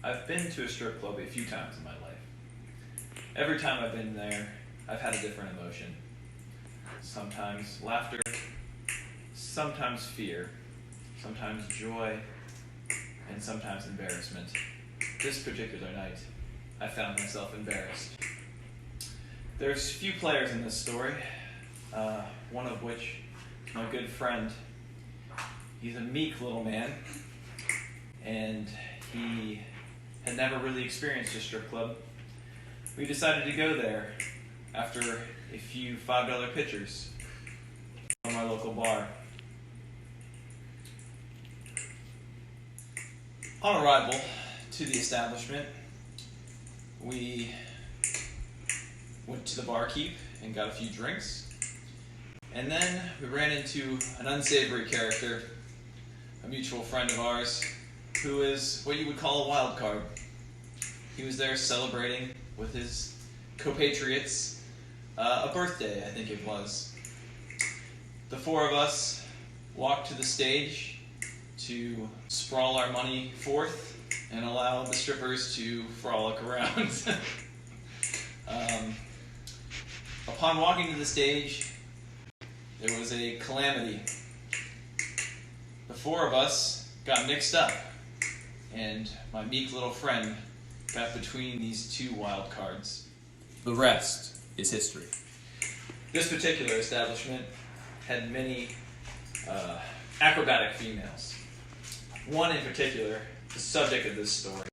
I've been to a strip club a few times in my life. Every time I've been there, I've had a different emotion. Sometimes laughter, sometimes fear, sometimes joy, and sometimes embarrassment. This particular night, I found myself embarrassed. There's few players in this story, one of which, my good friend. He's a meek little man, and he had never really experienced a strip club. We decided to go there after a few $5 pitchers from our local bar. On arrival to the establishment, we went to the barkeep and got a few drinks, and then we ran into an unsavory character, a mutual friend of ours, who is what you would call a wild card. He was there celebrating with his compatriots a birthday, I think it was. The four of us walked to the stage to sprawl our money forth and allow the strippers to frolic around. Upon walking to the stage, there was a calamity. The four of us got mixed up, and my meek little friend got between these two wild cards. The rest is history. This particular establishment had many acrobatic females. One in particular, the subject of this story,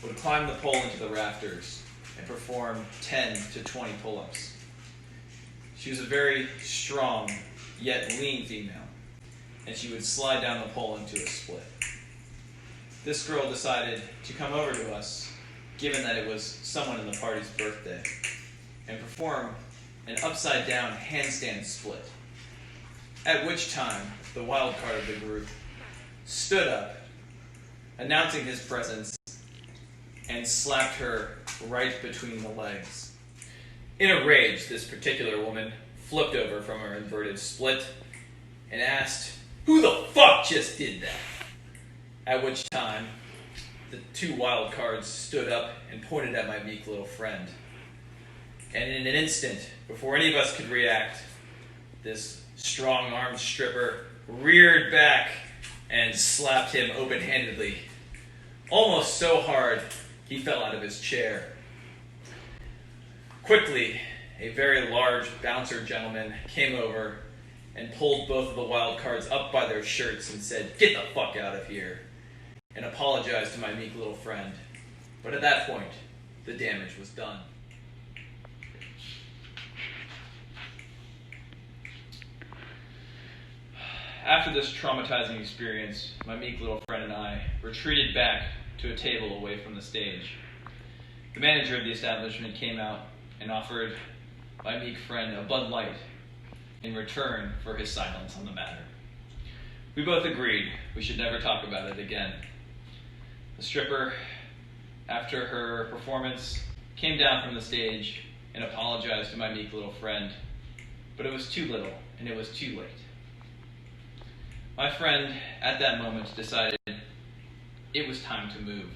would climb the pole into the rafters and perform 10 to 20 pull-ups. She was a very strong, yet lean female, and she would slide down the pole into a split. This girl decided to come over to us, given that it was someone in the party's birthday, and perform an upside-down handstand split. At which time, the wild card of the group stood up, announcing his presence, and slapped her right between the legs. In a rage, this particular woman flipped over from her inverted split and asked, "Who the fuck just did that?" At which time, the two wild cards stood up and pointed at my meek little friend. And in an instant, before any of us could react, this strong-armed stripper reared back and slapped him open-handedly, almost so hard he fell out of his chair. Quickly, a very large bouncer gentleman came over and pulled both of the wild cards up by their shirts and said, "Get the fuck out of here," and apologized to my meek little friend. But at that point, the damage was done. After this traumatizing experience, my meek little friend and I retreated back to a table away from the stage. The manager of the establishment came out and offered my meek friend a Bud Light in return for his silence on the matter. We both agreed we should never talk about it again. The stripper, after her performance, came down from the stage and apologized to my meek little friend, but it was too little and it was too late. My friend, at that moment, decided it was time to move.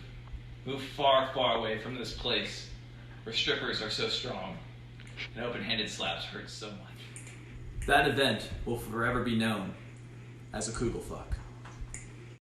Move far, far away from this place where strippers are so strong and open-handed slaps hurt so much. That event will forever be known as a Kugelfuck.